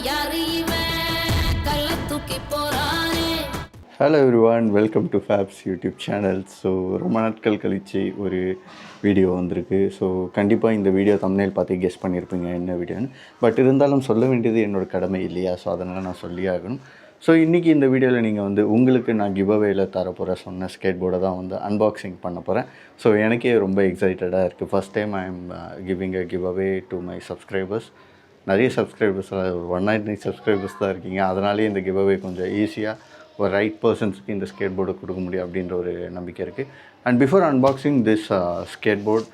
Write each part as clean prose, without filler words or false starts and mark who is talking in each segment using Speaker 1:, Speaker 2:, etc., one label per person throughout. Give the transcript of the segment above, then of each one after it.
Speaker 1: யாரு இவன் கள்ள தூக்கி போறானே.
Speaker 2: Hello everyone, welcome to Fabs YouTube channel. So ரொம்ப நாட்கள் கழித்து ஒரு வீடியோ வந்திருக்கு. ஸோ கண்டிப்பாக இந்த வீடியோ தம்ப்நெயில் பார்த்து கெஸ் பண்ணியிருப்பீங்க என்ன வீடியோன்னு. பட் இருந்தாலும் சொல்ல வேண்டியது என்னோடய கடமை இல்லையா? ஸோ அதனால் நான் சொல்லி ஆகணும். ஸோ இன்றைக்கி இந்த வீடியோவில் நீங்கள் வந்து உங்களுக்கு நான் கிவ்அவேயில் தரப்போகிற சொன்ன ஸ்கேட் போர்டை தான் வந்து அன்பாக்சிங் பண்ண போகிறேன். ஸோ எனக்கே ரொம்ப எக்ஸைட்டடாக இருக்குது. First time I am giving a giveaway to my subscribers. நிறைய சப்ஸ்கிரைபர்ஸ், ஒரு 199 சப்ஸ்கிரைபர்ஸ் தான் இருக்கீங்க. அதனாலே இந்த கிவ்அவே கொஞ்சம் ஈஸியாக ஒரு ரைட் பர்சன்ஸுக்கு இந்த ஸ்கேட் போர்டு கொடுக்க முடியும் அப்படின்ற ஒரு நம்பிக்கை இருக்குது. And before unboxing this skateboard,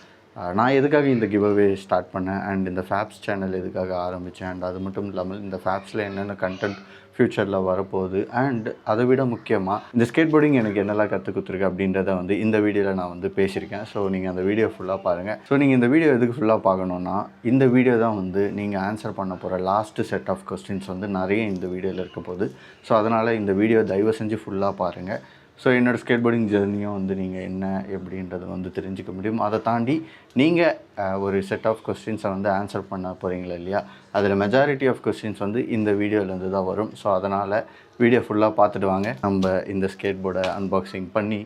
Speaker 2: நான் எதுக்காக இந்த கிவ்அவே ஸ்டார்ட் பண்ணேன் அண்ட் இந்த ஃபேப்ஸ் சேனல் எதுக்காக ஆரம்பித்தேன், அண்ட் அது மட்டும் இல்லாமல் இந்த ஃபேப்ஸில் என்னென்ன கண்டென்ட் ஃப்யூச்சரில் வரப்போகுது, அண்ட் அதை விட முக்கியமாக இந்த ஸ்கேட் போர்டிங் எனக்கு என்னெல்லாம் கற்றுக் கொடுத்துருக்கு அப்படின்றத வந்து இந்த வீடியோவில் நான் வந்து பேசியிருக்கேன். ஸோ நீங்கள் அந்த வீடியோ ஃபுல்லாக பாருங்கள். ஸோ நீங்கள் இந்த வீடியோ எதுக்கு ஃபுல்லாக பார்க்கணுன்னா, இந்த வீடியோ தான் வந்து நீங்கள் ஆன்சர் பண்ண போகிற லாஸ்ட்டு செட் ஆஃப் கொஸ்டின்ஸ் வந்து நிறைய இந்த வீடியோவில் இருக்க போகுது. ஸோ அதனால் இந்த வீடியோ தயவு செஞ்சு ஃபுல்லாக பாருங்கள். ஸோ என்னோடய ஸ்கேட் போர்டிங் ஜெர்னியும் வந்து நீங்கள் என்ன எப்படின்றத வந்து தெரிஞ்சுக்க முடியும். அதை தாண்டி நீங்கள் ஒரு செட் ஆஃப் கொஸ்டின்ஸை வந்து ஆன்சர் பண்ண போகிறீங்களா இல்லையா, அதில் மெஜாரிட்டி ஆஃப் கொஸ்டின்ஸ் வந்து இந்த வீடியோவிலேருந்து தான் வரும். ஸோ அதனால் வீடியோ ஃபுல்லாக பார்த்துட்டு வாங்க, நம்ம இந்த ஸ்கேட் போர்டை அன்பாக்சிங் பண்ணி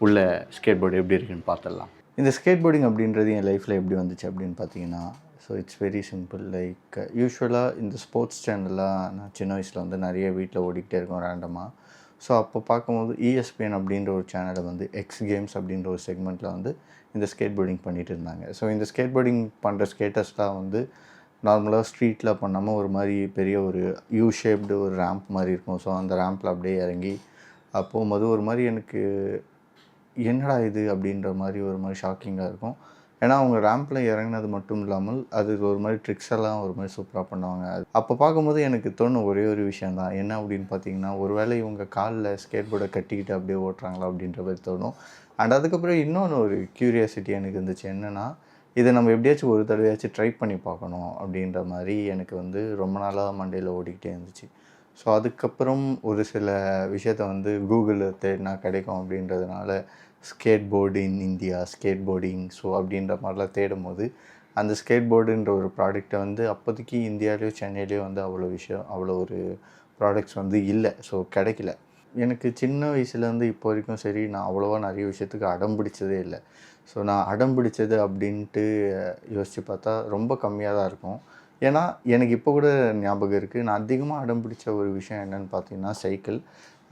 Speaker 2: உள்ள ஸ்கேட் போர்டு எப்படி இருக்குன்னு பார்த்துடலாம். இந்த ஸ்கேட் போர்டிங் அப்படின்றது என் லைஃப்பில் எப்படி வந்துச்சு அப்படின்னு பார்த்தீங்கன்னா, so it's very simple. Like யூஸ்வலாக இந்த ஸ்போர்ட்ஸ் சேனல்லாம் நான் சின்ன வயசில் வந்து நிறைய வீட்டில் ஓடிக்கிட்டே இருக்கோம் ரேண்டமாக. ஸோ அப்போ பார்க்கும்போது ESPN அப்படின்ற ஒரு சேனலை வந்து எக்ஸ் கேம்ஸ் அப்படின்ற ஒரு செக்மெண்ட்டில் வந்து இந்த ஸ்கேட் போர்டிங் பண்ணிகிட்டு இருந்தாங்க. ஸோ இந்த ஸ்கேட் போர்டிங் பண்ணுற ஸ்கேட்டர்ஸ்லாம் வந்து நார்மலாக ஸ்ட்ரீட்டில் பண்ணாமல் ஒரு மாதிரி பெரிய ஒரு யூ ஷேப்டு ஒரு ரேம்ப் மாதிரி இருக்கும். ஸோ அந்த ரேம்பில் அப்படியே இறங்கி போகும்போது ஒரு மாதிரி எனக்கு என்னடா இது அப்படின்ற மாதிரி ஒரு மாதிரி ஷாக்கிங்காக இருக்கும். ஏன்னா அவங்க ரேம்பில் இறங்கினது மட்டும் இல்லாமல் அது ஒரு மாதிரி ட்ரிக்ஸ் எல்லாம் ஒரு மாதிரி சூப்பராக பண்ணுவாங்க. அப்போ பார்க்கும்போது எனக்கு தோணும் ஒரே ஒரு விஷயந்தான், என்ன அப்படின்னு பார்த்தீங்கன்னா, ஒரு வேளை இவங்க காலில் ஸ்கேட் போர்டை கட்டிக்கிட்டு அப்படியே ஓட்டுறாங்களா அப்படின்ற மாதிரி தோணும். அண்ட் அதுக்கப்புறம் இன்னொன்று ஒரு க்யூரியாசிட்டி எனக்கு இருந்துச்சு, என்னென்னா இதை நம்ம எப்படியாச்சும் ஒரு தடவையாச்சும் ட்ரை பண்ணி பார்க்கணும் அப்படின்ற மாதிரி எனக்கு வந்து ரொம்ப நாளாக மண்டையில் ஓடிக்கிட்டே இருந்துச்சு. ஸோ அதுக்கப்புறம் ஒரு சில விஷயத்த வந்து கூகுளில் தேடினா கிடைக்கும் அப்படின்றதுனால skateboard in India, skateboarding so அப்படின்ற மாதிரிலாம் தேடும் போது அந்த ஸ்கேட் போர்டுன்ற ஒரு ப்ராடக்டை வந்து அப்போதைக்கு இந்தியாவிலேயோ சென்னையிலேயோ வந்து அவ்வளோ ஒரு ப்ராடக்ட்ஸ் வந்து இல்லை. ஸோ கிடைக்கல. எனக்கு சின்ன வயசுலேருந்து இப்போ வரைக்கும் சரி, நான் அவ்வளோவா நிறைய விஷயத்துக்கு அடம் பிடிச்சதே இல்லை. ஸோ நான் அடம் பிடிச்சது அப்படின்ட்டு யோசித்து பார்த்தா ரொம்ப கம்மியாக தான் இருக்கும். ஏன்னா எனக்கு இப்போ கூட ஞாபகம் இருக்குது, நான் அதிகமாக அடம் பிடிச்ச ஒரு விஷயம் என்னென்னு பார்த்தீங்கன்னா சைக்கிள்.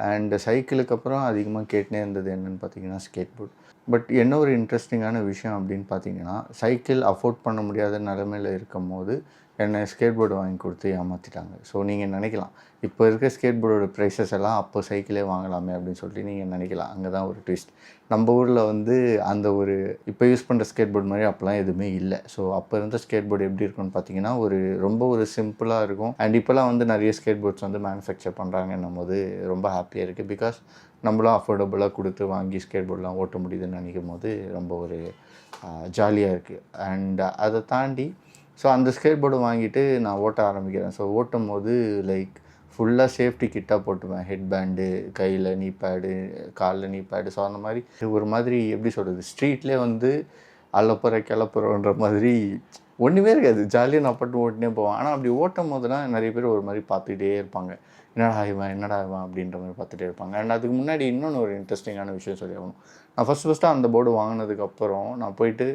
Speaker 2: அண்டு சைக்கிளுக்கு அப்புறம் அதிகமாக கேட்டுனே இருந்தது என்னென்னு பார்த்தீங்கன்னா ஸ்கேட் போர்ட். பட் என்ன ஒரு இன்ட்ரெஸ்டிங்கான விஷயம் அப்படின்னு பார்த்தீங்கன்னா, சைக்கிள் அஃபோர்ட் பண்ண முடியாத நிலமையில் இருக்கும் போது என்னை ஸ்கேட் போர்டு வாங்கி கொடுத்து ஏமாற்றிட்டாங்க. ஸோ நீங்கள் நினைக்கலாம், இப்போ இருக்க ஸ்கேட் போர்டோட ப்ரைஸஸ் எல்லாம் அப்போ சைக்கிளே வாங்கலாமே அப்படின்னு சொல்லிட்டு நீங்கள் நினைக்கலாம். அங்கே தான் ஒரு ட்விஸ்ட். நம்ம ஊரில் வந்து அந்த ஒரு இப்போ யூஸ் பண்ணுற ஸ்கேட் போர்டு மாதிரி அப்போலாம் எதுவுமே இல்லை. ஸோ அப்போ இருந்த ஸ்கேட் போர்டு எப்படி இருக்குன்னு பார்த்தீங்கன்னா ரொம்ப ஒரு சிம்பிளாக இருக்கும். அண்ட் இப்போலாம் வந்து நிறைய ஸ்கேட் போர்ட்ஸ் வந்து மேனுஃபேக்சர் பண்ணுறாங்கன்னும் போது ரொம்ப ஹாப்பியாக இருக்குது. பிகாஸ் நம்மளும் அஃபோர்டபுளாக கொடுத்து வாங்கி ஸ்கேட் போர்டெலாம் ஓட்ட முடியுதுன்னு நினைக்கும் போது ரொம்ப ஒரு ஜாலியாக இருக்குது. அண்ட் அதை தாண்டி ஸோ அந்த ஸ்கேட் போர்டு வாங்கிட்டு நான் ஓட்ட ஆரம்பிக்கிறேன். ஸோ ஓட்டும் போது லைக் ஃபுல்லாக சேஃப்டி கிட்டாக போட்டுப்பேன். ஹெட் பேண்டு, கையில் நீ பேடு, காலில் நீ பேடு. ஸோ அந்த மாதிரி ஒரு மாதிரி எப்படி சொல்கிறது, ஸ்ட்ரீட்லேயே வந்து அள்ளப்புற கிளப்புறன்ற மாதிரி ஒன்றுமே இருக்காது. ஜாலியாக நான் பட்டு ஓட்டினே போவேன். ஆனால் அப்படி ஓட்டும் போதெல்லாம் நிறைய பேர் ஒரு மாதிரி பார்த்துக்கிட்டே இருப்பாங்க, என்னடா இவன் அப்படின்ற மாதிரி பார்த்துட்டே இருப்பாங்க. அண்ட் அதுக்கு முன்னாடி இன்னொன்று ஒரு இன்ட்ரெஸ்டிங்கான விஷயம் சொல்லி ஆகணும். நான் ஃபஸ்ட்டு அந்த போர்டு வாங்கினதுக்கப்புறம் நான் போயிட்டு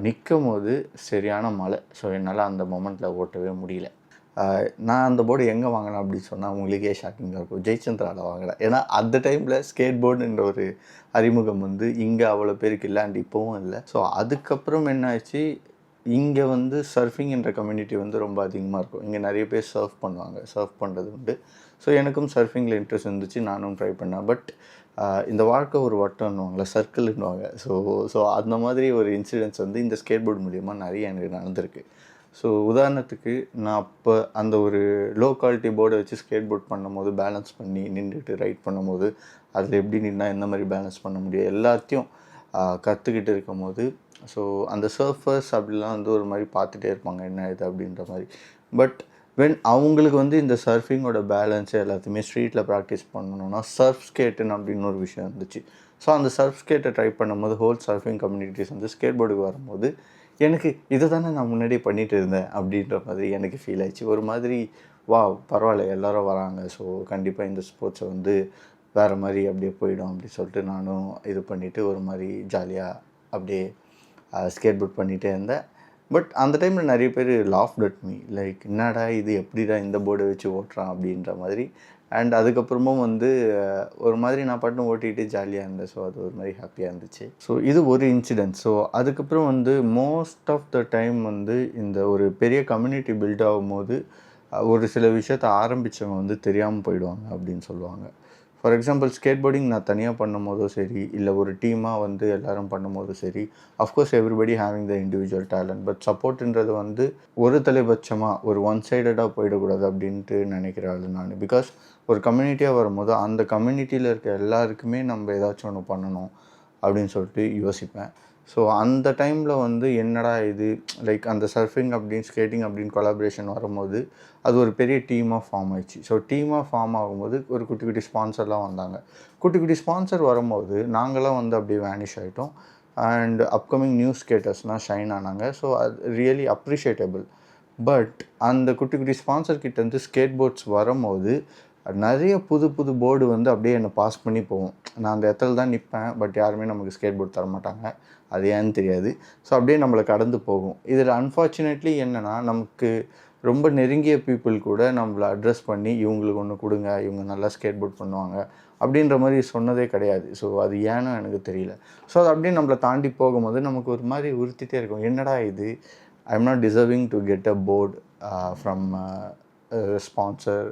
Speaker 2: நிற்கும் போது சரியான மழை. ஸோ என்னால் அந்த மொமெண்ட்டில் ஓட்டவே முடியல. நான் அந்த போர்டு எங்கே வாங்கினேன் அப்படின்னு சொன்னால் உங்களுக்கே ஷாக்கிங்காக இருக்கும். ஜெயச்சந்திராவில் வாங்கினேன். ஏன்னா அந்த டைமில் ஸ்கேட் போர்டுன்ற ஒரு அறிமுகம் வந்து இங்கே அவ்வளோ பேருக்கு இல்லை, அண்ட் இப்போவும் இல்லை. ஸோ அதுக்கப்புறம் என்ன ஆச்சு, இங்கே வந்து சர்ஃபிங் என்ற கம்யூனிட்டி வந்து ரொம்ப அதிகமாக இருக்கும். இங்கே நிறைய பேர் சர்ஃப் பண்ணுவாங்க, சர்ஃப் பண்ணுறது உண்டு. ஸோ எனக்கும் சர்ஃபிங்கில் இன்ட்ரெஸ்ட் இருந்துச்சு, நானும் ட்ரை பண்ணேன். பட் இந்த வாழ்க்கை ஒரு வட்டம்னுவாங்களே, சர்க்கிள்னுவாங்க. ஸோ அந்த மாதிரி ஒரு இன்சிடென்ட்ஸ் வந்து இந்த ஸ்கேட் போர்டு மூலிமா நிறைய எனக்கு நடந்திருக்கு. ஸோ உதாரணத்துக்கு நான் அப்போ அந்த ஒரு லோ குவாலிட்டி போர்டை வச்சு ஸ்கேட் போர்ட் பண்ணும்போது பேலன்ஸ் பண்ணி நின்றுட்டு ரைட் பண்ணும்போது அதில் எப்படி நின்னா எந்த மாதிரி பேலன்ஸ் பண்ண முடியும் எல்லாத்தையும் கற்றுக்கிட்டு இருக்கும் போது, ஸோ அந்த சர்ஃபர்ஸ் அப்படிலாம் வந்து ஒரு மாதிரி பார்த்துட்டே இருப்பாங்க, என்ன இது அப்படின்ற மாதிரி. பட் அவங்களுக்கு வந்து இந்த சர்ஃபிங்கோட பேலன்ஸு எல்லாத்தையுமே ஸ்ட்ரீட்டில் ப்ராக்டிஸ் பண்ணணுன்னா சர்ஃப் ஸ்கேட்டுன்னு அப்படின்னு ஒரு விஷயம் இருந்துச்சு. ஸோ அந்த சர்ஃப் ஸ்கேட்டை ட்ரை பண்ணும்போது ஹோல் சர்ஃபிங் கம்யூனிட்டிஸ் வந்து ஸ்கேட் போர்டுக்கு வரும்போது எனக்கு இதை தானே நான் முன்னாடியே பண்ணிகிட்டு இருந்தேன் அப்படின்ற மாதிரி எனக்கு ஃபீல் ஆயிடுச்சு. ஒரு மாதிரி பரவாயில்ல எல்லோரும் வராங்க, ஸோ கண்டிப்பாக இந்த ஸ்போர்ட்ஸை வந்து வேறு மாதிரி அப்படியே போயிடும் அப்படின்னு சொல்லிட்டு நானும் இது பண்ணிவிட்டு ஒரு மாதிரி ஜாலியாக அப்படியே ஸ்கேட் போர்ட் பண்ணிகிட்டே இருந்தேன். பட் அந்த டைமில் நிறைய பேர் லாஃப்ட் அட் மீ, லைக் என்னடா இது எப்படிடா இந்த போர்டை வச்சு ஓட்டுறான் அப்படின்ற மாதிரி. அண்ட் அதுக்கப்புறமும் வந்து ஒரு மாதிரி நான் பாட்டும் ஓட்டிகிட்டு ஜாலியாக இருந்தேன். ஸோ அது ஒரு மாதிரி ஹாப்பியாக இருந்துச்சு. ஸோ இது ஒரு இன்சிடென்ட். ஸோ அதுக்கப்புறம் வந்து மோஸ்ட் ஆஃப் த டைம் வந்து இந்த ஒரு பெரிய கம்யூனிட்டி பில்ட் ஆகும்போது ஒரு சில விஷயத்த ஆரம்பித்தவங்க வந்து தெரியாமல் போயிடுவாங்க அப்படின்னு சொல்லுவாங்க. ஃபார் எக்ஸாம்பிள் ஸ்கேட் போர்டிங் நான் தனியாக பண்ணும் போதும் சரி, இல்லை ஒரு டீமாக வந்து எல்லோரும் பண்ணும் போதும் சரி, of course everybody having the individual talent. But சப்போர்ட்டுன்றது வந்து ஒரு தலைபட்சமாக ஒரு ஒன் சைடடாக போயிடக்கூடாது அப்படின்ட்டு நினைக்கிற ஆள் நான். பிகாஸ் ஒரு கம்யூனிட்டியாக வரும்போது அந்த கம்யூனிட்டியில் இருக்க எல்லாருக்குமே நம்ம ஏதாச்சும் ஒன்று பண்ணணும் அப்படின்னு சொல்லிட்டு யோசிப்பேன். ஸோ அந்த டைமில் வந்து என்னடா இது, லைக் அந்த சர்ஃபிங் அப்படின்னு ஸ்கேட்டிங் அப்படின்னு கொலாபரேஷன் வரும்போது அது ஒரு பெரிய டீமாக ஃபார்ம் ஆயிடுச்சு. ஸோ டீமாக ஃபார்ம் ஆகும்போது ஒரு குட்டி குட்டி ஸ்பான்சர்லாம் வந்தாங்க. குட்டி குட்டி ஸ்பான்சர் வரும்போது நாங்களாம் வந்து அப்படியே வேனிஷ் ஆகிட்டோம். அண்ட் அப்கமிங் நியூ ஸ்கேட்டர்ஸ்னால் ஷைன் ஆனாங்க. ஸோ அது ரியலி அப்ரிஷியேட்டபிள். பட் அந்த குட்டி குட்டி ஸ்பான்சர் கிட்டேருந்து ஸ்கேட் போர்ட்ஸ் வரும்போது நிறைய புது புது போர்டு வந்து அப்படியே என்னை பாஸ் பண்ணி போகும். நான் அந்த இடத்துல தான் நிற்பேன், பட் யாருமே நமக்கு ஸ்கேட் போர்டு தர மாட்டாங்க. அது ஏன்னு தெரியாது. ஸோ அப்படியே நம்மளை கடந்து போகும். இதில் அன்ஃபார்ச்சுனேட்லி என்னென்னா, நமக்கு ரொம்ப நெருங்கிய பீப்புள் கூட நம்மளை அட்ரஸ் பண்ணி இவங்களுக்கு ஒன்று கொடுங்க, இவங்க நல்லா ஸ்கேட் போர்ட் பண்ணுவாங்க அப்படின்ற மாதிரி சொன்னதே கிடையாது. ஸோ அது ஏன்னு எனக்கு தெரியல. ஸோ அது அப்படியே நம்மளை தாண்டி போகும்போது நமக்கு ஒரு மாதிரி உறுத்திட்டே இருக்கும், என்னடா இது, I am not deserving to get a board from sponsor.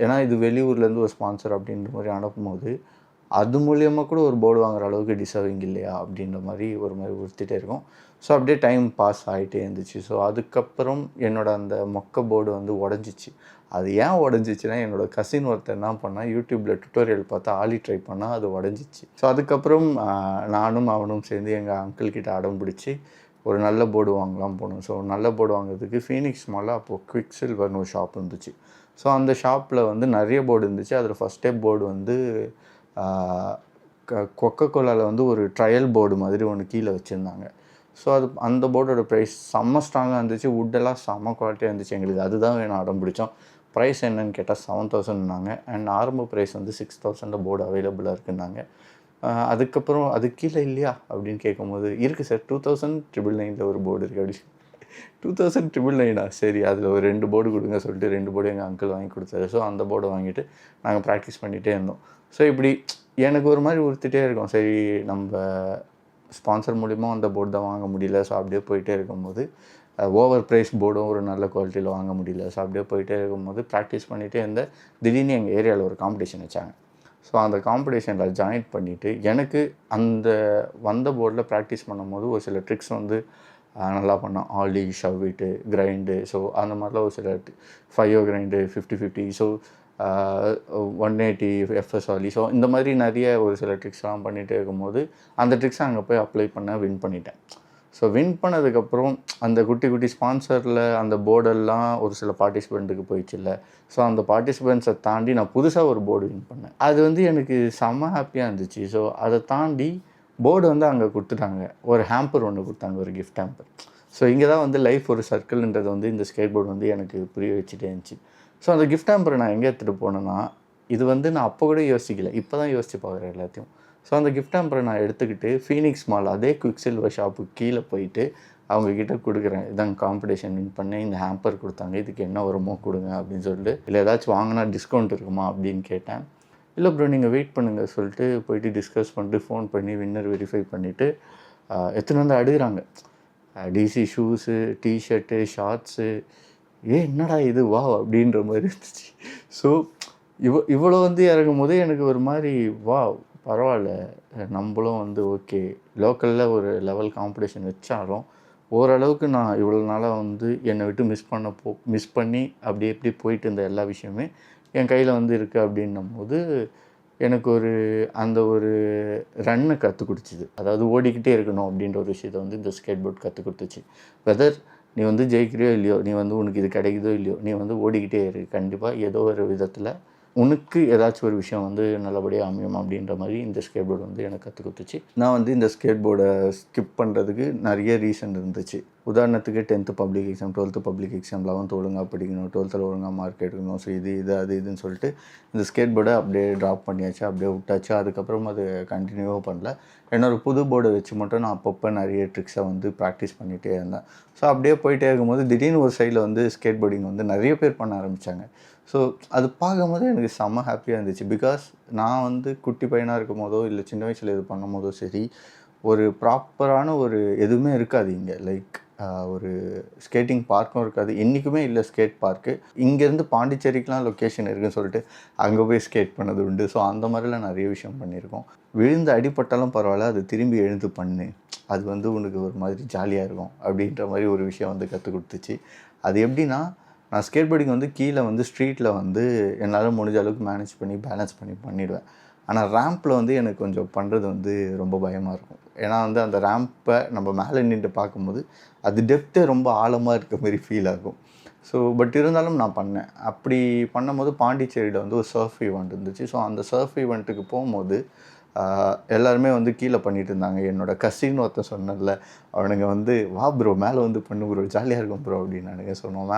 Speaker 2: ஏன்னா இது வெளியூர்லேருந்து ஒரு ஸ்பான்சர் அப்படின்ற மாதிரி அனுப்பும்போது அது மூலியமாக கூட ஒரு போர்டு வாங்குற அளவுக்கு டிசர்விங் இல்லையா அப்படின்ற மாதிரி ஒரு மாதிரி உறுத்திட்டே இருக்கும். ஸோ அப்படியே டைம் பாஸ் ஆகிட்டே இருந்துச்சு. ஸோ அதுக்கப்புறம் என்னோடய அந்த மொக்க போர்டு வந்து உடஞ்சிச்சு. அது ஏன் உடஞ்சிச்சுன்னா, என்னோடய கசின் ஒருத்தர் என்ன பண்ணால் யூடியூப்பில் டுட்டோரியல் பார்த்து ஆலி ட்ரை பண்ணால் அது உடஞ்சிச்சு. ஸோ அதுக்கப்புறம் நானும் அவனும் சேர்ந்து எங்கள் அங்கிள்கிட்ட அடம் பிடிச்சி ஒரு நல்ல போர்டு வாங்கலாம் போனோம். ஸோ நல்ல போர்டு வாங்குறதுக்கு ஃபீனிக்ஸ் மாலில் அப்போது குவிக் சில்வர்னு ஒரு ஷாப் இருந்துச்சு. ஸோ அந்த ஷாப்பில் வந்து நிறைய போர்டு இருந்துச்சு. அதில் ஃபஸ்ட்டே போர்டு வந்து கொக்கோகோலாவில் வந்து ஒரு ட்ரையல் போர்டு மாதிரி ஒன்று கீழே வச்சுருந்தாங்க. ஸோ அது அந்த போர்டோட ப்ரைஸ் செம்ம ஸ்ட்ராங்காக இருந்துச்சு. வுட்டெல்லாம் செம்ம குவாலிட்டியாக இருந்துச்சு. எங்களுக்கு அதுதான் வேணும் அடம் பிடிச்சோம். ப்ரைஸ் என்னன்னு கேட்டால் 7,000னாங்க. அண்ட் ஆரம்ப ப்ரைஸ் வந்து 6,000 போர்டு அவைலபிளாக இருக்குன்னாங்க. அதுக்கப்புறம் அது கீழே இல்லையா அப்படின்னு கேட்கும்போது, இருக்குது சார், 2,999 ஒரு போர்டு இருக்குது அப்படி. 2,999 சரி, அதில் ஒரு 2 போர்டு கொடுங்க சொல்லிட்டு 2 போர்டு எங்கள் அங்கிள் வாங்கி கொடுத்தாரு. ஸோ அந்த போர்டை வாங்கிட்டு நாங்கள் ப்ராக்டிஸ் பண்ணிகிட்டே இருந்தோம். ஸோ இப்படி எனக்கு ஒரு மாதிரி உறுத்திட்டே இருக்கும், சரி நம்ம ஸ்பான்சர் மூலிமா அந்த போர்டு தான் வாங்க முடியல. ஸோ அப்படியே போயிட்டே இருக்கும்போது ஓவர் ப்ரைஸ் போர்டும் ஒரு நல்ல குவாலிட்டியில் வாங்க முடியல. ஸோ அப்படியே போயிட்டே இருக்கும்போது ப்ராக்டிஸ் பண்ணிகிட்டே இருந்த திடீர்னு எங்கள் ஏரியாவில் ஒரு காம்படிஷன் வச்சாங்க. ஸோ அந்த காம்படிஷனில் ஜாயின் பண்ணிவிட்டு எனக்கு அந்த வந்த போர்டில் ப்ராக்டிஸ் பண்ணும்போது ஒரு சில ட்ரிக்ஸ் வந்து நல்லா பண்ணோம். ஆலி, ஷவ்விட்டு, கிரைண்டு, ஸோ அந்த மாதிரிலாம் ஒரு சில 5 கிரைண்டு, 50-50, ஸோ 180 எஃப்எஸ் ஆலி, ஸோ இந்த மாதிரி நிறைய ஒரு சில ட்ரிக்ஸ்லாம் பண்ணிகிட்டே இருக்கும்போது அந்த ட்ரிக்ஸை அங்கே போய் அப்ளை பண்ண வின் பண்ணிட்டேன். ஸோ வின் பண்ணதுக்கப்புறம் அந்த குட்டி குட்டி ஸ்பான்சரில் அந்த போர்டெல்லாம் ஒரு சில பார்ட்டிசிபெண்ட்டுக்கு போயிடுச்சுல்ல. ஸோ அந்த பார்ட்டிசிபெண்ட்ஸை தாண்டி நான் புதுசாக ஒரு போர்டு வின் பண்ணேன். அது வந்து எனக்கு செம்ம ஹாப்பியாக இருந்துச்சு. ஸோ அதை தாண்டி போர்டு வந்து அங்கே கொடுத்துட்டாங்க. ஒரு ஹேம்பர் ஒன்று கொடுத்தாங்க, ஒரு கிஃப்ட் ஹேம்பர். ஸோ இங்கே தான் வந்து லைஃப் ஒரு சர்க்கிள்ன்றது வந்து இந்த ஸ்கேட் போர்டு வந்து எனக்கு புரிய வச்சுட்டே இருந்துச்சு. ஸோ அந்த கிஃப்ட் ஹேம்பரை நான் எங்கே எடுத்துகிட்டு போனேன்னா, இது வந்து நான் அப்போ கூட யோசிக்கல, இப்போ தான் யோசிச்சு பார்க்குறேன் எல்லாத்தையும். ஸோ அந்த கிஃப்ட் ஹேம்பரை நான் எடுத்துக்கிட்டு ஃபீனிக்ஸ் மால் அதே குவிக் சில்வர் ஷாப்புக்கு கீழே போயிட்டு அவங்கக்கிட்ட கொடுக்குறேன், இதாங்க காம்படிஷன் வின் பண்ணேன், இந்த ஹேம்பர் கொடுத்தாங்க, இதுக்கு என்ன வருமோ கொடுங்க அப்படின்னு சொல்லிட்டு, இல்லை ஏதாச்சும் வாங்கினா டிஸ்கவுண்ட் இருக்குமா அப்படின்னு கேட்டேன். இல்லை ப்ரோ நீங்கள் வெயிட் பண்ணுங்கள் சொல்லிட்டு போயிட்டு டிஸ்கஸ் பண்ணிட்டு ஃபோன் பண்ணி வின்னர் வெரிஃபை பண்ணிவிட்டு எடுத்துன்னு வந்து அடுகிறாங்க. டிசி ஷூஸு, டிஷர்ட்டு, ஷார்ட்ஸு, என்னடா இது வா அப்படின்ற மாதிரி இருந்துச்சு. ஸோ இவ்வளோ வந்து இறங்கும் போது எனக்கு ஒரு மாதிரி வா பரவாயில்ல, நம்மளும் வந்து ஓகே லோக்கலில் ஒரு லெவல் காம்படிஷன் வச்சாலும் ஓரளவுக்கு நான் இவ்வளோ நாளாக வந்து என்னை விட்டு மிஸ் பண்ணி அப்படி எப்படி போயிட்டு இருந்த எல்லா விஷயமே என் கையில் வந்து இருக்குது அப்படின்னும் போது எனக்கு அந்த ஒரு ரன்னை கற்றுக் கொடுத்துது. அதாவது ஓடிக்கிட்டே இருக்கணும் அப்படின்ற ஒரு விஷயத்தை வந்து இந்த ஸ்கேட் போர்ட் கற்றுக் கொடுத்துச்சு. வெதர் நீ வந்து ஜெயிக்கிறியோ இல்லையோ, நீ வந்து உனக்கு இது கிடைக்குதோ இல்லையோ, நீ வந்து ஓடிக்கிட்டே இரு, கண்டிப்பாக ஏதோ ஒரு விதத்தில் உனக்கு ஏதாச்சும் ஒரு விஷயம் வந்து நல்லபடியாக அமையும் அப்படின்ற மாதிரி இந்த ஸ்கேட் போர்டு வந்து எனக்கு கற்றுக் கொடுத்துச்சு. நான் வந்து இந்த ஸ்கேட் போர்டை ஸ்கிப் பண்ணுறதுக்கு நிறைய ரீசன் இருந்துச்சு. உதாரணத்துக்கு 10th public exam, 12th public exam, 11th ஒழுங்காக படிக்கணும், 12th ஒழுங்காக மார்க் எடுக்கணும். ஸோ அது இதுன்னு சொல்லிட்டு இந்த ஸ்கேட் போர்டை அப்படியே ட்ராப் பண்ணியாச்சு, அப்படியே விட்டாச்சு. அதுக்கப்புறம் அது கண்டினியூவாக பண்ணல. என்னோட புது போர்டை வச்சு மட்டும் நான் அப்பப்போ நிறைய ட்ரிக்ஸை வந்து ப்ராக்டிஸ் பண்ணிகிட்டே இருந்தேன். ஸோ அப்படியே போயிட்டே இருக்கும்போது திடீர்னு ஒரு சைடில் வந்து ஸ்கேட் போர்டிங் வந்து நிறைய பேர் பண்ண ஆரம்பித்தாங்க. ஸோ அது பார்க்கும்போது எனக்கு செம்ம ஹாப்பியாக இருந்துச்சு. பிகாஸ் நான் வந்து குட்டி பையனாக இருக்கும் போதோ இல்லை சின்ன வயசில் இது பண்ணும் போதோ சரி, ஒரு ப்ராப்பரான ஒரு எதுவுமே இருக்காது இங்கே. லைக் ஒரு ஸ்கேட்டிங் பார்க்கும் இருக்காது, என்றைக்குமே இல்லை ஸ்கேட் பார்க்கு. இங்கேருந்து பாண்டிச்சேரிக்கெலாம் லொக்கேஷன் இருக்குதுன்னு சொல்லிட்டு அங்கே போய் ஸ்கேட் பண்ணது உண்டு. ஸோ அந்த மாதிரிலாம் நிறைய விஷயம் பண்ணியிருக்கோம். விழுந்து அடிப்பட்டாலும் பரவாயில்ல, அது திரும்பி எழுந்து பண்ணு, அது வந்து உனக்கு ஒரு மாதிரி ஜாலியாக இருக்கும் அப்படின்ற மாதிரி ஒரு விஷயம் வந்து கற்றுக் கொடுத்துச்சு. அது எப்படின்னா, நான் ஸ்கேட் போர்டிங் வந்து கீழே வந்து ஸ்ட்ரீட்டில் வந்து என்னால் முடிஞ்ச அளவுக்கு மேனேஜ் பண்ணி பேலன்ஸ் பண்ணிவிடுவேன். ஆனால் ரேம்பில் வந்து எனக்கு கொஞ்சம் பண்ணுறது வந்து ரொம்ப பயமாக இருக்கும். ஏன்னா வந்து அந்த ரேம்பை நம்ம மேலே நின்று பார்க்கும்போது அது டெப்த்தே ரொம்ப ஆழமாக இருக்க மாதிரி ஃபீல் ஆகும். ஸோ பட் இருந்தாலும் நான் பண்ணேன். அப்படி பண்ணும்போது பாண்டிச்சேரியில் வந்து ஒரு சர்ஃப் ஈவெண்ட் இருந்துச்சு. ஸோ அந்த சர்ஃப் ஈவெண்ட்டுக்கு போகும்போது எல்லாருமே வந்து கீழே பண்ணிகிட்டு இருந்தாங்க. என்னோடய கசின்னு ஒருத்தன் சொன்னேன்ல, அவனுங்க வந்து வா ப்ரோ மேலே வந்து பண்ணு ப்ரோ, ஜாலியாக இருக்கும் ப்ரோ அப்படின்னானுங்க. ஸோ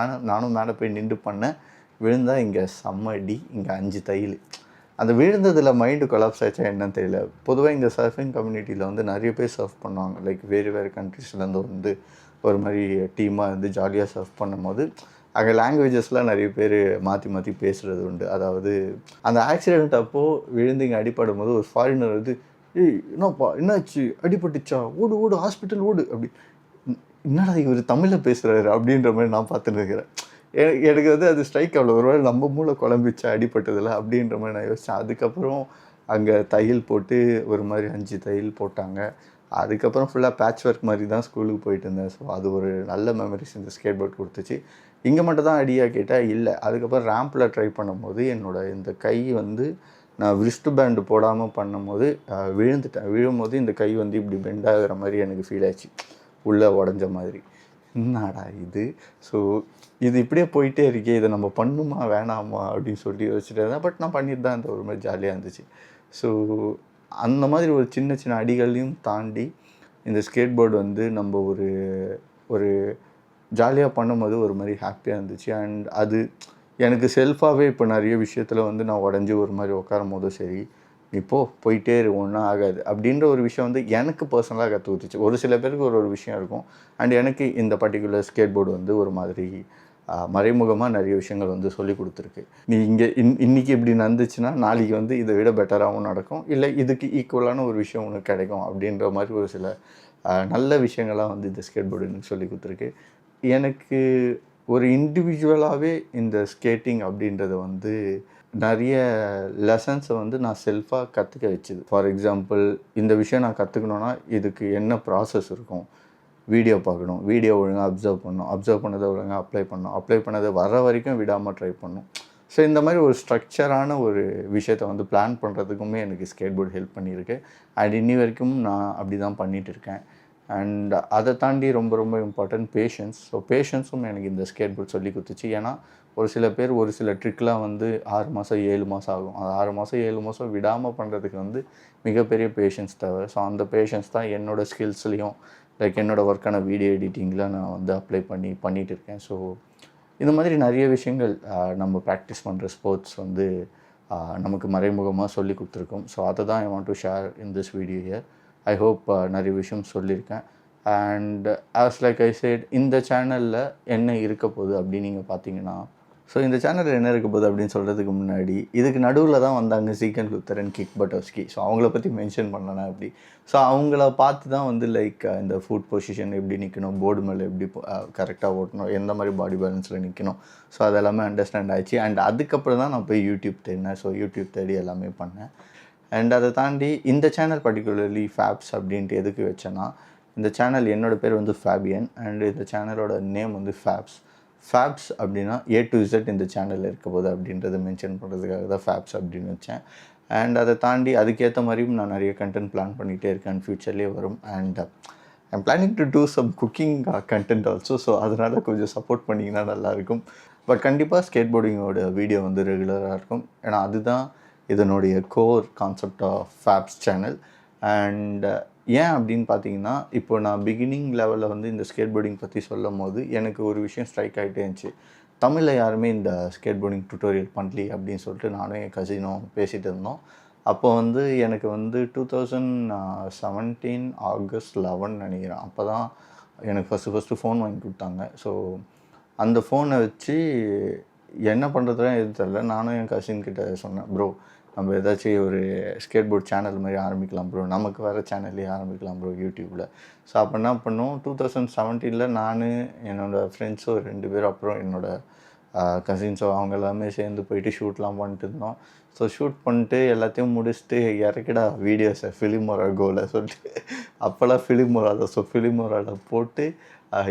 Speaker 2: நானும் மேலே போய் நின்று பண்ணேன். விழுந்தால் இங்கே செம்ம அடி, இங்கே 5 தையல். அந்த விழுந்ததில் மைண்டு கொலாப்ஸ் ஆச்சா என்னன்னு தெரியல. பொதுவாக இந்த சர்ஃபிங் கம்யூனிட்டியில் வந்து நிறைய பேர் சர்ஃப் பண்ணுவாங்க. லைக் வேறு கண்ட்ரீஸ்லேருந்து வந்து ஒரு மாதிரி டீமாக இருந்து ஜாலியாக சர்ஃப் பண்ணும்போது அங்கே லாங்குவேஜஸ்லாம் நிறைய பேர் மாற்றி பேசுகிறது உண்டு. அதாவது அந்த ஆக்சிடெண்ட் அப்போது விழுந்து இங்கே அடிப்படும் போது ஒரு ஃபாரினர் வந்து ஏய் என்னப்பா என்னாச்சு, அடிபட்டுச்சா, ஓடு ஹாஸ்பிட்டல் ஓடு அப்படி. என்னடா இவர் தமிழில் பேசுகிறாரு அப்படின்ற மாதிரி நான் பார்த்துட்டு இருக்கிறேன். எனக்கு வந்து அது ஸ்ட்ரைக் ஆகல. ஒரு வேளை நம்ம மூளை குழம்பிச்சா அடிப்பட்டதில்ல அப்படின்ற மாதிரி நான் யோசித்தேன். அதுக்கப்புறம் அங்கே தையல் போட்டு ஒரு மாதிரி 5 தையல் போட்டாங்க. அதுக்கப்புறம் ஃபுல்லாக பேட்ச் ஒர்க் மாதிரி தான் ஸ்கூலுக்கு போயிட்டு இருந்தேன். ஸோ அது ஒரு நல்ல மெமரிஸ் இந்த ஸ்கேட் போர்ட் கொடுத்துச்சு. இங்கே மட்டும் தான் அடியாக கேட்டால் இல்லை. அதுக்கப்புறம் ரேம்பில் ட்ரை பண்ணும்போது என்னோடய இந்த கை வந்து நான் ரிஸ்ட் பேண்டு போடாமல் பண்ணும்போது விழுந்துட்டேன். விழும்போது இந்த கை வந்து இப்படி பெண்ட் ஆகிற மாதிரி எனக்கு ஃபீல் ஆச்சு, உள்ளே உடஞ்ச மாதிரி. என்னடா இது, ஸோ இது இப்படியே போயிட்டே இருக்கே, இதை நம்ம பண்ணுமா வேணாமா அப்படின்னு சொல்லி யோசிச்சுட்டு இருந்தேன். பட் நான் பண்ணிட்டு தான் இருந்தேன். ஒரு மாதிரி ஜாலியாக இருந்துச்சு. ஸோ அந்த மாதிரி ஒரு சின்ன அடிகளையும் தாண்டி இந்த ஸ்கேட் போர்டு வந்து நம்ம ஒரு ஜாலியாக பண்ணும்போது ஒரு மாதிரி ஹாப்பியாக இருந்துச்சு. அண்ட் அது எனக்கு செல்ஃபாகவே இப்போ நிறைய விஷயத்தில் வந்து நான் உடஞ்சி ஒரு மாதிரி உட்காரும் போதும் சரி, போயிட்டே இரு ஒன்றும் ஆகாது அப்படின்ற ஒரு விஷயம் வந்து எனக்கு பர்சனலாக கற்று கொடுத்துச்சு. ஒரு சில பேருக்கு ஒரு விஷயம் இருக்கும். அண்ட் எனக்கு இந்த பர்டிகுலர் ஸ்கேட் போர்டு வந்து ஒரு மாதிரி மறைமுகமாக நிறைய விஷயங்கள் வந்து சொல்லி கொடுத்துருக்கு. நீ இங்கே இன்றைக்கி இப்படி நடந்துச்சுன்னா நாளைக்கு வந்து இதை விட பெட்டராகவும் நடக்கும், இல்லை இதுக்கு ஈக்குவலான ஒரு விஷயம் உனக்கு கிடைக்கும் அப்படின்ற மாதிரி ஒரு சில நல்ல விஷயங்கள்லாம் வந்து இந்த ஸ்கேட் போர்டு எனக்கு சொல்லி கொடுத்துருக்கு. எனக்கு ஒரு இண்டிவிஜுவலாகவே இந்த ஸ்கேட்டிங் அப்படின்றத வந்து நிறைய லெசன்ஸை வந்து நான் செல்ஃபாக கற்றுக்க வச்சுது. ஃபார் எக்ஸாம்பிள், இந்த விஷயம் நான் கற்றுக்கணுன்னா இதுக்கு என்ன ப்ராசஸ் இருக்கும், வீடியோ பார்க்கணும், வீடியோ ஒழுங்காக அப்சர்வ் பண்ணதை ஒழுங்காக அப்ளை பண்ணதை வர வரைக்கும் விடாமல் ட்ரை பண்ணணும். ஸோ இந்த மாதிரி ஒரு ஸ்ட்ரக்சரான ஒரு விஷயத்தை வந்து பிளான் பண்ணுறதுக்குமே எனக்கு ஸ்கேட் போர்டு ஹெல்ப் பண்ணியிருக்கு. அண்ட் இன்னி வரைக்கும் நான் அப்படி தான் பண்ணிகிட்டு இருக்கேன். அண்ட் அதை தாண்டி ரொம்ப இம்பார்ட்டன்ட் பேஷன்ஸ். ஸோ பேஷன்ஸும் எனக்கு இந்த ஸ்கேட் போர்ட் சொல்லி கொடுத்துச்சு. ஏன்னா ஒரு சில பேர் ஒரு சில ட்ரிக்லாம் வந்து 6 மாதம் 7 மாதம் ஆகும். அது 6 மாதம் 7 மாதம் விடாமல் பண்ணுறதுக்கு வந்து மிகப்பெரிய பேஷன்ஸ் தேவை. ஸோ அந்த பேஷன்ஸ் தான் என்னோடய ஸ்கில்ஸ்லேயும் லைக் என்னோடய ஒர்க்கான வீடியோ எடிட்டிங்கில் நான் வந்து அப்ளை பண்ணிகிட்டு இருக்கேன். ஸோ இந்த மாதிரி நிறைய விஷயங்கள் நம்ம ப்ராக்டிஸ் பண்ணுற ஸ்போர்ட்ஸ் வந்து நமக்கு மறைமுகமாக சொல்லி கொடுத்துருக்கோம். ஸோ அதை தான் I want to share in this video here. I hope நிறைய விஷயம் சொல்லியிருக்கேன். And as like I set, இந்த சேனலில் என்ன இருக்க போகுது அப்படின்னு நீங்கள் பார்த்தீங்கன்னா, ஸோ இந்த சேனலில் என்ன இருக்க போகுது அப்படின்னு சொல்கிறதுக்கு முன்னாடி இதுக்கு நடுவில் தான் வந்தாங்க சீகன் லுத்தர் அண்ட் கிக் பட்டோஸ்கி. ஸோ அவங்கள பற்றி மென்ஷன் பண்ணலாம் அப்படி. ஸோ அவங்கள பார்த்து தான் வந்து லைக் இந்த ஃபுட் பொசிஷன் எப்படி நிற்கணும், போர்டு மேலே எப்படி கரெக்டாக ஓட்டணும், எந்த மாதிரி பாடி பேலன்ஸில் நிற்கணும், ஸோ அதெல்லாமே அண்டர்ஸ்டாண்ட் ஆச்சு. அண்ட் அதுக்கப்புறம் தான் நான் போய் யூடியூப் தேடினேன். ஸோ யூடியூப் தேடி எல்லாமே பண்ணேன். அண்ட் அதை தாண்டி இந்த சேனல் பர்டிகுலர்லி ஃபேப்ஸ் அப்படின்ட்டு எதுக்கு வச்சேன்னா, இந்த சேனல் என்னோடய பேர் வந்து ஃபேபியன் அண்ட் இந்த சேனலோட நேம் வந்து ஃபேப்ஸ் அப்படின்னா A to Z இந்த சேனலில் இருக்க போது அப்படின்றத மென்ஷன் பண்ணுறதுக்காக தான் ஃபேப்ஸ் அப்படின்னு வச்சேன். அண்ட் அதை தாண்டி அதுக்கேற்ற மாதிரியும் நான் நிறைய கண்டென்ட் பிளான் பண்ணிகிட்டே இருக்கேன், ஃப்யூச்சர்லேயே வரும். And I'm planning to do some cooking content also. So அதனால் கொஞ்சம் சப்போர்ட் பண்ணிங்கன்னா நல்லாயிருக்கும். பட் கண்டிப்பாக ஸ்கேட் போர்டிங்கோட வீடியோ வந்து ரெகுலராக இருக்கும். ஏன்னா அதுதான் இதனுடைய core concept of Fabs channel. And ஏன் அப்படின்னு பார்த்தீங்கன்னா, இப்போ நான் பிகினிங் லெவலில் வந்து இந்த ஸ்கேட் போர்டிங் பற்றி சொல்லும்போது எனக்கு ஒரு விஷயம் ஸ்ட்ரைக் ஆகிட்டே இருந்துச்சு. தமிழில் யாருமே இந்த ஸ்கேட் போர்டிங் டுட்டோரியல் பண்ணலி அப்படின்னு சொல்லிட்டு நானும் என் கசினும் பேசிகிட்டு இருந்தோம். அப்போ வந்து எனக்கு வந்து 2017 ஆகஸ்ட் 11 நினைக்கிறேன். அப்போ தான் எனக்கு ஃபஸ்ட்டு ஃபோன் வாங்கி கொடுத்தாங்க. ஸோ அந்த ஃபோனை வச்சு என்ன பண்ணுறதுலாம் எதுவும் தெரில. நானும் என் கசின்கிட்ட சொன்னேன், ப்ரோ நம்ம ஏதாச்சும் ஒரு ஸ்கேட் போர்ட் சேனல் மாதிரி ஆரம்பிக்கலாம் ப்ரோ, நமக்கு வேறு சேனல்லே ஆரம்பிக்கலாம் ப்ரோ யூடியூப்பில். ஸோ அப்போ என்ன பண்ணோம், 2017 நான் என்னோடய ஃப்ரெண்ட்ஸும் 2 பேர், அப்புறம் என்னோடய கசின்ஸோ அவங்க எல்லாமே சேர்ந்து போயிட்டு ஷூட்லாம் பண்ணிட்டு இருந்தோம். ஸோ ஷூட் பண்ணிட்டு எல்லாத்தையும் முடிச்சுட்டு இறக்கிடா வீடியோஸை ஃபிலிமோரா கோவில் சொல்லிட்டு அப்போல்லாம் ஃபிலிமோரா தான். ஸோ ஃபிலிமோராவில் போட்டு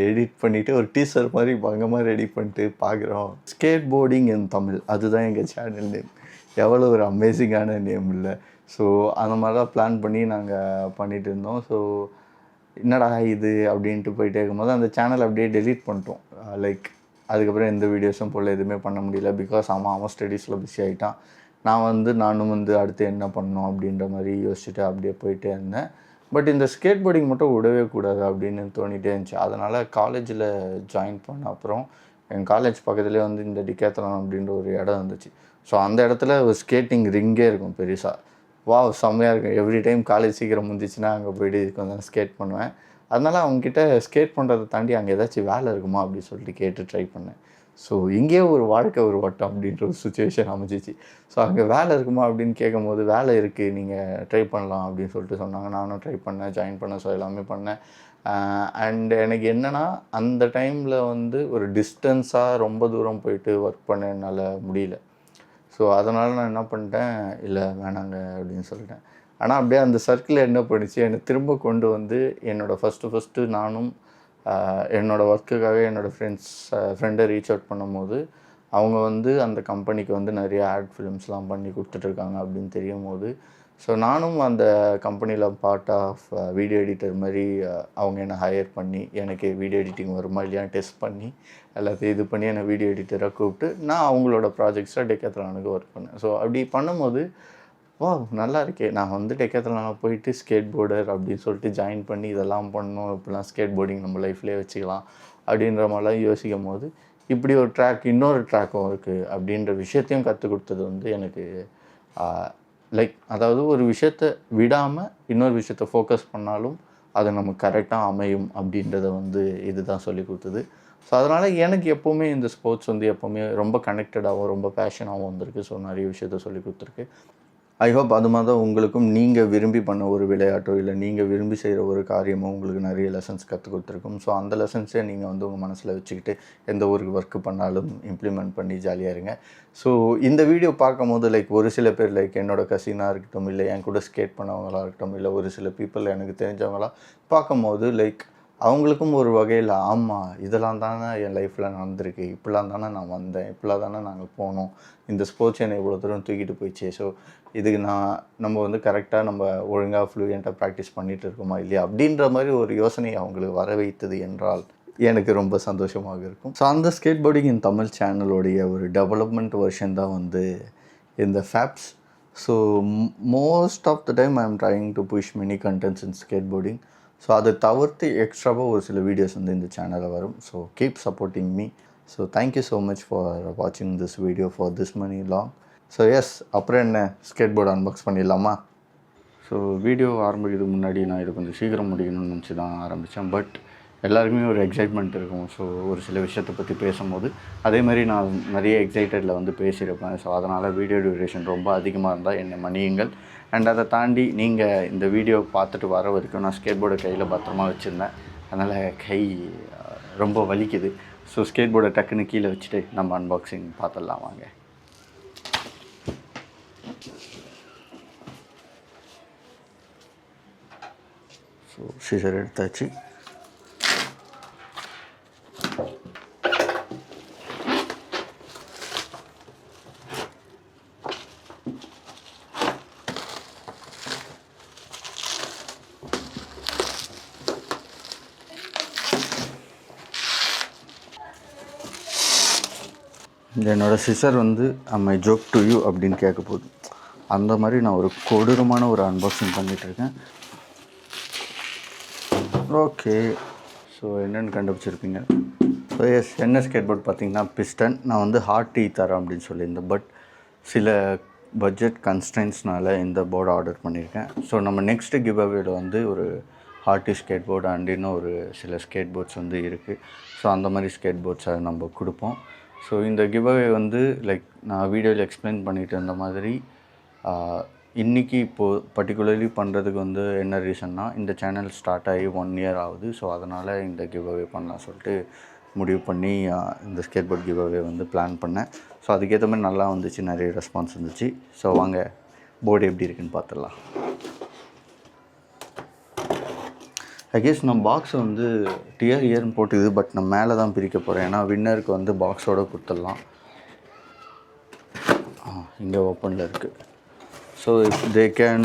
Speaker 2: எடிட் பண்ணிவிட்டு ஒரு டீசர் மாதிரி பங்கமாக ரெடி பண்ணிட்டு பார்க்குறோம். ஸ்கேட் போர்டிங் இன் தமிழ், அதுதான் எங்கள் சேனல் நேம். எவ்வளோ ஒரு அமேசிங்கான நேம் இல்லை? ஸோ அந்த மாதிரி தான் பிளான் பண்ணி நாங்கள் பண்ணிகிட்டு இருந்தோம். ஸோ என்னடா இது அப்படின்ட்டு போயிட்டே இருக்கும்போது அந்த சேனல் அப்படியே டெலீட் பண்ணிட்டோம். லைக் அதுக்கப்புறம் எந்த வீடியோஸும் போல் எதுவுமே பண்ண முடியல. பிகாஸ் அவன் ஸ்டடீஸில் பிஸி ஆகிட்டான். நானும் வந்து அடுத்து என்ன பண்ணணும் அப்படின்ற மாதிரி யோசிச்சுட்டு அப்படியே போயிட்டே இருந்தேன். பட் இந்த ஸ்கேட் போர்டிங் மட்டும் விடவே கூடாது அப்படின்னு தோணிகிட்டே இருந்துச்சு. அதனால் காலேஜில் ஜாயின் பண்ண அப்புறம் என் காலேஜ் பக்கத்துலேயே வந்து இந்த டிகேத்லான் அப்படின்ற ஒரு இடம் இருந்துச்சு. ஸோ அந்த இடத்துல ஒரு ஸ்கேட்டிங் ரிங்கே இருக்கும் பெருசாக. செம்மையாக இருக்கும். எவ்ரி டைம் காலேஜ் சீக்கிரம் முடிஞ்சிச்சுன்னா அங்கே போய்ட்டு கொஞ்சம் ஸ்கேட் பண்ணுவேன். அதனால் அவங்கக்கிட்ட ஸ்கேட் பண்ணுறதை தாண்டி அங்கே ஏதாச்சும் வேலை இருக்குமா அப்படின்னு சொல்லிட்டு கேட்டு ட்ரை பண்ணேன். ஸோ இங்கேயே ஒரு வாழ்க்கை ஒரு வட்டம் அப்படின்ற ஒரு சுச்சுவேஷன் அமைஞ்சிச்சு. ஸோ அங்கே வேலை இருக்குமா அப்படின்னு கேட்கும்போது, வேலை இருக்குது, நீங்கள் ட்ரை பண்ணலாம் அப்படின்னு சொல்லிட்டு சொன்னாங்க. நானும் ட்ரை பண்ணேன், ஜாயின் பண்ணேன். ஸோ எல்லாமே பண்ணேன். அண்ட் எனக்கு என்னென்னா, அந்த டைமில் வந்து ஒரு டிஸ்டன்ஸாக ரொம்ப தூரம் போயிட்டு ஒர்க் பண்ண என்னால் முடியல. ஸோ அதனால் நான் என்ன பண்ணிட்டேன், இல்லை வேணாங்க அப்படின்னு சொல்லிட்டேன். ஆனால் அப்படியே அந்த சர்க்கிள் என்ன பண்ணிச்சு, என்னை திரும்ப கொண்டு வந்து என்னோடய ஃபஸ்ட்டு நானும் என்னோடய ஒர்க்குக்காக என்னோடய ஃப்ரெண்டை ரீச் அவுட் பண்ணும்போது, அவங்க வந்து அந்த கம்பெனிக்கு வந்து நிறைய ஆட் ஃபிலிம்ஸ்லாம் பண்ணி கொடுத்துட்ருக்காங்க அப்படின்னு தெரியும் போது, ஸோ நானும் அந்த கம்பெனியில் பார்ட் ஆஃப் வீடியோ எடிட்டர் மாதிரி அவங்க என்னை ஹையர் பண்ணி எனக்கு வீடியோ எடிட்டிங் வருமா இல்லையான்னு டெஸ்ட் பண்ணி எல்லாத்தையும் இது பண்ணி என்னை வீடியோ எடிட்டராக கூப்பிட்டு நான் அவங்களோட ப்ராஜெக்ட்ஸில் டெக்காத்லானுக்கு ஒர்க் பண்ணேன். ஸோ அப்படி பண்ணும்போது நல்லா இருக்கே, நான் வந்து டெக்காத்லானில் போயிட்டு ஸ்கேட் போர்டர் அப்படின்னு சொல்லிட்டு ஜாயின் பண்ணி இதெல்லாம் பண்ணணும், இப்படிலாம் ஸ்கேட் போர்டிங் நம்ம லைஃப்லேயே வச்சுக்கலாம் அப்படின்ற மாதிரிலாம் யோசிக்கும் போது, இப்படி ஒரு இன்னொரு ட்ராக்கும் இருக்குது அப்படின்ற விஷயத்தையும் கற்றுக் கொடுத்தது வந்து எனக்கு லைக், அதாவது ஒரு விஷயத்தை விடாமல் இன்னொரு விஷயத்தை ஃபோக்கஸ் பண்ணாலும் அது நமக்கு கரெக்டாக அமையும் அப்படின்றத வந்து இது தான் சொல்லி கொடுத்தது. ஸோ அதனால் எனக்கு எப்போவுமே இந்த ஸ்போர்ட்ஸ் வந்து எப்போவுமே ரொம்ப கனெக்டடாகவும் ரொம்ப பேஷனாகவும் வந்திருக்கு. ஸோ நிறைய விஷயத்த சொல்லி கொடுத்துருக்கு. ஐ ஹோப் அது மாதிரி தான் உங்களுக்கும் நீங்கள் விரும்பி பண்ண ஒரு விளையாட்டோ இல்லை நீங்கள் விரும்பி செய்கிற ஒரு காரியமோ உங்களுக்கு நிறைய லெசன்ஸ் கற்றுக் கொடுத்துருக்கும். ஸோ அந்த லெசன்ஸே நீங்கள் வந்து உங்கள் மனசில் வச்சுக்கிட்டு எந்த ஒரு ஒர்க்கு பண்ணாலும் இம்ப்ளிமெண்ட் பண்ணி ஜாலியாக இருங்க. ஸோ இந்த வீடியோ பார்க்கும்போது லைக் ஒரு சில பேர் லைக் என்னோடய கசினாக இருக்கட்டும், இல்லை என் கூட ஸ்கேட் பண்ணவங்களாக இருக்கட்டும், இல்லை ஒரு சில பீப்புள் எனக்கு தெரிஞ்சவங்களாக பார்க்கும்போது லைக் அவங்களுக்கும் ஒரு வகையில் ஆமாம் இதெல்லாம் தானே என் லைஃப்பில் நடந்திருக்கு, இப்படிலாம் தானே நான் வந்தேன், இப்படிலாம் தானே நாங்கள் போனோம், இந்த ஸ்போர்ட்ஸ் என்னை இவ்வளோ தூரம் தூக்கிட்டு போயிடுச்சு. ஸோ இதுக்கு நம்ம வந்து கரெக்டாக நம்ம ஒழுங்காக ஃப்ளூயண்ட்டாக ப்ராக்டிஸ் பண்ணிகிட்டு இருக்கோமா இல்லையா அப்படின்ற மாதிரி ஒரு யோசனை அவங்களுக்கு வர வைத்தது என்றால் எனக்கு ரொம்ப சந்தோஷமாக இருக்கும். ஸோ அந்த ஸ்கேட் போர்டிங் இன் தமிழ் சேனலோடைய ஒரு டெவலப்மெண்ட் வெர்ஷன் தான் வந்து இந்த Fabs. So most of the time I'm trying to push many contents in skateboarding. So அதை தவிர்த்து எக்ஸ்ட்ராவாக ஒரு சில வீடியோஸ் வந்து இந்த சேனலில் வரும். So keep supporting me. So thank you so much for வாட்சிங் this video for this many long. So yes, அப்புறம் என்ன, ஸ்கேட் போர்டு அன்பாக்ஸ் பண்ணிடலாமா? ஸோ வீடியோ ஆரம்பிக்கிறதுக்கு முன்னாடி நான் இதை கொஞ்சம் சீக்கிரம் முடிக்கணும்னு நினச்சி தான் ஆரம்பித்தேன். பட் எல்லாருக்குமே ஒரு எக்ஸைட்மெண்ட் இருக்கும். ஸோ ஒரு சில விஷயத்தை பற்றி பேசும்போது அதே மாதிரி நான் நிறைய எக்ஸைட்டடில் வந்து பேசியிருப்பேன். ஸோ அதனால் வீடியோ டியூரேஷன் ரொம்ப அதிகமாக இருந்தால் என்னை மன்னியுங்கள். அண்ட் அதை தாண்டி நீங்கள் இந்த வீடியோ பார்த்துட்டு வர வரைக்கும் நான் ஸ்கேட் போர்டை கையில் பத்திரமா வச்சுருந்தேன். அதனால் கை ரொம்ப வலிக்குது. ஸோ ஸ்கேட் போர்டை டக்குன்னு கீழே வச்சுட்டு நம்ம அன்பாக்சிங் பார்த்துடலாம் வாங்க. ஸோ சீசர் எடுத்தாச்சு. என்னோடய சிசர் வந்து ஐ ஜோக் டு யூ அப்படின்னு கேட்க போகுது. அந்த மாதிரி நான் ஒரு கொடூரமான ஒரு அன்பாக்சிங் பண்ணிகிட்ருக்கேன். ஓகே, ஸோ என்னென்னு கண்டுபிடிச்சிருப்பீங்க. ஸோ எஸ், என்ன ஸ்கேட் போர்ட் பார்த்தீங்கன்னா பிஸ்டன். நான் வந்து ஹார்ட்டி தரேன் அப்படின்னு சொல்லியிருந்தேன், பட் சில பட்ஜெட் கன்ஸ்டன்ட்ஸ்னால இந்த போர்டு ஆர்டர் பண்ணியிருக்கேன். ஸோ நம்ம நெக்ஸ்ட்டு கிவ் அவேல வந்து ஒரு ஹார்ட்டி ஸ்கேட் போர்டு அண்ட் இன்னும் ஒரு சில ஸ்கேட் போர்ட்ஸ் வந்து இருக்குது. ஸோ அந்த மாதிரி ஸ்கேட் போர்ட்ஸை நம்ம கொடுப்போம். ஸோ இந்த கிவ் அவே வந்து லைக் நான் வீடியோவில் எக்ஸ்பிளைன் பண்ணிட்டு இருந்த மாதிரி இன்றைக்கி இப்போது பர்டிகுலர்லி பண்ணுறதுக்கு வந்து என்ன ரீசன்னா, இந்த சேனல் ஸ்டார்ட் ஆகி 1 year ஆகுது. ஸோ அதனால் இந்த கிவ் அவே பண்ணலாம் சொல்லிட்டு முடிவு பண்ணி இந்த ஸ்கேட் போர்ட் கிவ் அவே வந்து பிளான் பண்ணேன். ஸோ அதுக்கேற்ற மாதிரி நல்லா வந்துச்சு, நிறைய ரெஸ்பான்ஸ் வந்துச்சு. ஸோ வாங்க போர்டு எப்படி இருக்குன்னு பார்த்துடலாம். ஐகெஸ் நான் பாக்ஸை வந்து டியர் இயர்னு போட்டுது, பட் நான் மேலே தான் பிரிக்க போகிறேன். ஏன்னா வின்னருக்கு வந்து பாக்ஸோடு கொடுத்துடலாம். இங்கே ஓப்பனில் இருக்குது. ஸோ இஃப் தே கேன்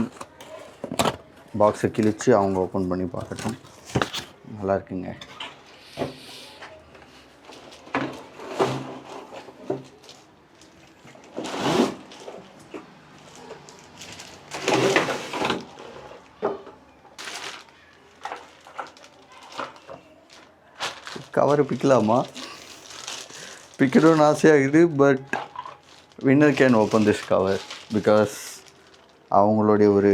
Speaker 2: பாக்ஸை கிழித்து அவங்க ஓப்பன் பண்ணி பார்க்கட்டும். நல்லா இருக்குங்க. கவரை பிக்கலாமா? பிக்கணும்னு ஆசையாகுது, but winner can open this cover because அவங்களுடைய ஒரு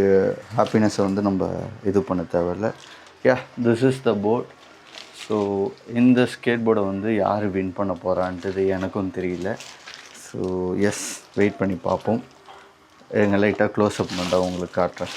Speaker 2: ஹாப்பினஸை வந்து நம்ம இது பண்ண தேவையில்ல. Yeah, this is the board. So இந்த ஸ்கேட் போர்டை வந்து யார் வின் பண்ண போகிறான்றது எனக்கும் தெரியல. ஸோ எஸ், வெயிட் பண்ணி பார்ப்போம். எங்கள் லைட்டாக க்ளோஸ்அப் பண்ணால் உங்களுக்கு காட்டுறேன்.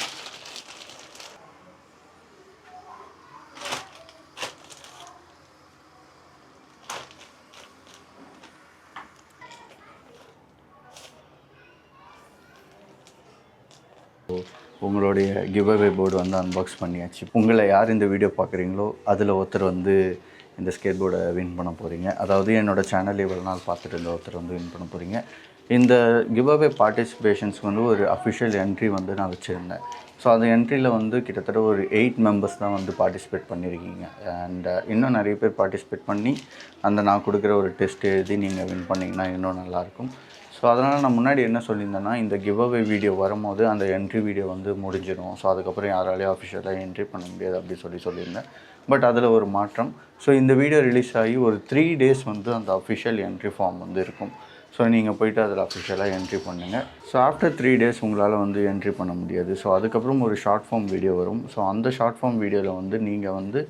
Speaker 2: உங்களுடைய கிவ் அவே போர்டு வந்து அன்பாக்ஸ் பண்ணியாச்சு. உங்களை யார் இந்த வீடியோ பார்க்குறீங்களோ அதில் ஒருத்தர் வந்து இந்த ஸ்கேட் போர்டை வின் பண்ண போகிறீங்க. அதாவது என்னோடய சேனல் இவ்வளோ நாள் பார்த்துட்டு இருந்த ஒருத்தர் வந்து வின் பண்ண போகிறீங்க. இந்த கிவ் அவே பார்ட்டிசிபேஷன்ஸ்க்கு வந்து ஒரு அஃபிஷியல் என்ட்ரி வந்து நான் வச்சுருந்தேன். ஸோ அந்த என்ட்ரியில் வந்து கிட்டத்தட்ட ஒரு 8 members தான் வந்து பார்ட்டிசிபேட் பண்ணியிருக்கீங்க. அண்ட் இன்னும் நிறைய பேர் பார்ட்டிசிபேட் பண்ணி அந்த நான் கொடுக்குற ஒரு டெஸ்ட் எழுதி நீங்கள் வின் பண்ணிங்கன்னா இன்னும் நல்லாயிருக்கும். ஸோ அதனால் நான் முன்னாடி என்ன சொல்லியிருந்தேன்னா, இந்த கிவ் அவே வீடியோ வரும்போது அந்த என்ட்ரி வீடியோ வந்து முடிஞ்சிடும். ஸோ அதுக்கப்புறம் யாராலையும் அஃபிஷியலாக என்ட்ரி பண்ண முடியாது அப்படி சொல்லியிருந்தேன். பட் அதில் ஒரு மாற்றம். ஸோ இந்த வீடியோ ரிலீஸ் ஆகி ஒரு 3 days வந்து அந்த அஃபிஷியல் என்ட்ரி ஃபார்ம் வந்து இருக்கும். ஸோ நீங்கள் போய்ட்டு அதில் அஃபிஷியலாக என்ட்ரி பண்ணுங்கள். ஸோ ஆஃப்டர் 3 days உங்களால் வந்து என்ட்ரி பண்ண முடியாது. ஸோ அதுக்கப்புறம் ஒரு ஷார்ட் ஃபார்ம் வீடியோ வரும். ஸோ அந்த ஷார்ட் ஃபார்ம் வீடியோவில் வந்து நீங்கள் வந்து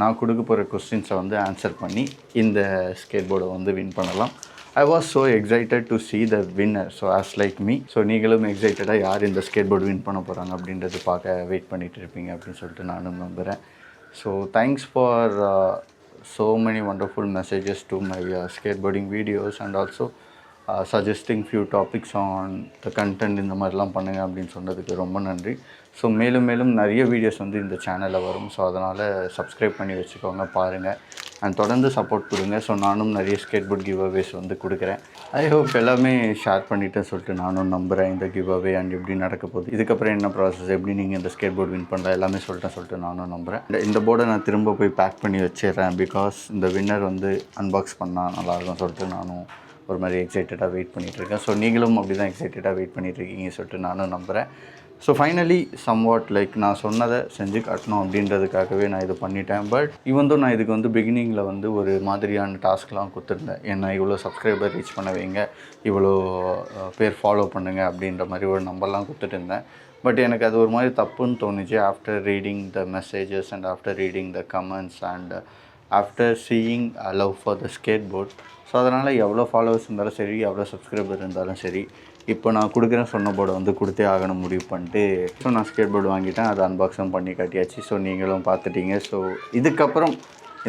Speaker 2: நான் கொடுக்க போகிற கொஸ்டின்ஸை வந்து ஆன்சர் பண்ணி இந்த ஸ்கேட் போர்டை வந்து வின் பண்ணலாம். I was so excited to see the winner. So as like me, so நீங்களும் எக்ஸைட்டடாக யார் இந்த ஸ்கேட் போர்டு வின் பண்ண போகிறாங்க அப்படின்றது பார்க்க வெயிட் பண்ணிகிட்டு இருப்பீங்க அப்படின்னு சொல்லிட்டு நானும் நம்புகிறேன். So thanks for so many wonderful messages to my skateboarding videos and also suggesting few topics on the content இந்த மாதிரிலாம் பண்ணுங்கள் அப்படின்னு சொன்னதுக்கு ரொம்ப நன்றி. ஸோ மேலும் மேலும் நிறைய வீடியோஸ் வந்து இந்த சேனலில் வரும். ஸோ அதனால் சப்ஸ்கிரைப் பண்ணி வச்சுக்கோங்க, பாருங்கள் அண்ட் தொடர்ந்து சப்போர்ட் கொடுங்க. ஸோ நானும் நிறைய ஸ்கேட் போர்ட் கிவ் அவேஸ் வந்து கொடுக்குறேன். ஐ ஹோப் எல்லாமே ஷேர் பண்ணிவிட்டேன்னு சொல்லிட்டு நானும் நம்புகிறேன். இந்த கிவ் அவே அண்ட் எப்படி நடக்க போகுது, இதுக்கப்புறம் என்ன ப்ராசஸ், எப்படி நீங்கள் இந்த ஸ்கேட் போர்டு வின் பண்ணலாம் எல்லாமே சொல்லிட்டு நானும் நம்புகிறேன். இந்த போர்டை நான் திரும்ப போய் பேக் பண்ணி வச்சிடுறேன். பிகாஸ் இந்த வின்னர் வந்து அன்பாக்ஸ் பண்ணால் நல்லாயிருக்கும் சொல்லிட்டு நானும் ஒரு மாதிரி எக்ஸைட்டடாக வெயிட் பண்ணிகிட்ருக்கேன். ஸோ நீங்களும் அப்படி தான் எக்ஸைட்டடாக வெயிட் பண்ணிகிட்ருக்கீங்க சொல்லிட்டு நானும் நம்புகிறேன். ஸோ ஃபைனலி சம்வாட் லைக் நான் சொன்னதை செஞ்சு காட்டணும் அப்படின்றதுக்காகவே நான் இது பண்ணிட்டேன். பட் இவன் நான் இதுக்கு வந்து பிகினிங்கில் வந்து ஒரு மாதிரியான டாஸ்க்லாம் கொடுத்துருந்தேன். ஏன்னா இவ்வளோ சப்ஸ்கிரைபர் ரீச் பண்ண வைங்க, இவ்வளோ பேர் ஃபாலோ பண்ணுங்கள் அப்படின்ற மாதிரி ஒரு நம்பர்லாம் கொடுத்துட்டு இருந்தேன். பட் எனக்கு அது ஒரு மாதிரி தப்புன்னு தோணுச்சு. After reading the messages and after reading the comments and after seeing love for the skateboard. So அதனால் எவ்வளோ ஃபாலோவர்ஸ் இருந்தாலும் சரி, எவ்வளோ சப்ஸ்கிரைபர் இருந்தாலும் சரி, இப்போ நான் கொடுக்குறேன் சொன்ன போர்டை வந்து கொடுத்தே ஆகணும் முடிவு பண்ணிட்டு ஸோ நான் ஸ்கேட் போர்டு வாங்கிட்டேன். அதை அன்பாக்ஸும் பண்ணி காட்டியாச்சு. ஸோ நீங்களும் பார்த்துட்டீங்க. ஸோ இதுக்கப்புறம்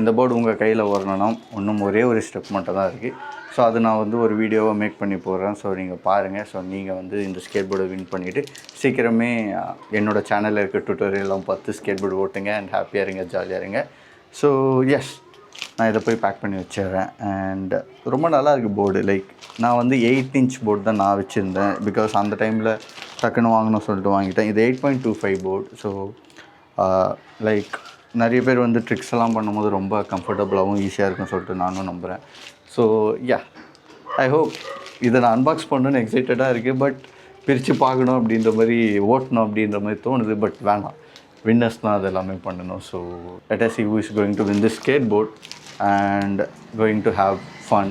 Speaker 2: இந்த போர்டு உங்கள் கையில் வரணும்னா இன்னும் ஒரே ஒரு ஸ்டெப் மட்டும் தான் இருக்குது. ஸோ அது நான் வந்து ஒரு வீடியோவை மேக் பண்ணி போடுறேன். ஸோ நீங்கள் பாருங்கள். ஸோ நீங்கள் வந்து இந்த ஸ்கேட் போர்டை வின் பண்ணிவிட்டு சீக்கிரமே என்னோடய சேனலில் இருக்க டுட்டோரியெல்லாம் பார்த்து ஸ்கேட் போர்டு ஓட்டுங்க அண்ட் ஹாப்பியாக இருங்க, ஜாலியாக இருங்க. ஸோ எஸ், நான் இதை போய் பேக் பண்ணி வச்சிடுறேன். அண்ட் ரொம்ப நல்லா இருக்குது போர்டு. லைக் நான் வந்து 8 inch போர்டு தான் நான் வச்சுருந்தேன். பிகாஸ் அந்த டைமில் டக்குன்னு வாங்கணும்னு சொல்லிட்டு வாங்கிட்டேன். இது 8.25 போர்டு. ஸோ லைக் நிறைய பேர் வந்து ட்ரிக்ஸ் எல்லாம் பண்ணும்போது ரொம்ப கம்ஃபர்டபுளாகவும் ஈஸியாக இருக்குன்னு சொல்லிட்டு நானும் நம்புகிறேன். ஸோ யா, ஐ ஹோப் இதை நான் அன்பாக்ஸ் பண்ணணுன்னு எக்ஸைட்டடாக இருக்குது. பட் பிரித்து பார்க்கணும் அப்படின்ற மாதிரி, ஓட்டணும் அப்படின்ற மாதிரி தோணுது. பட் வேணாம், வின்னர்ஸ் தான் அது எல்லாமே பண்ணணும். So let us see who is going to win this skateboard and going to have fun.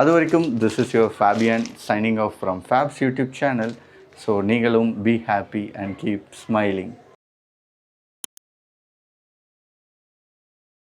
Speaker 2: அது வரைக்கும் this is your Fabian signing off from Fab's YouTube channel. So நீங்களும் be happy and keep smiling.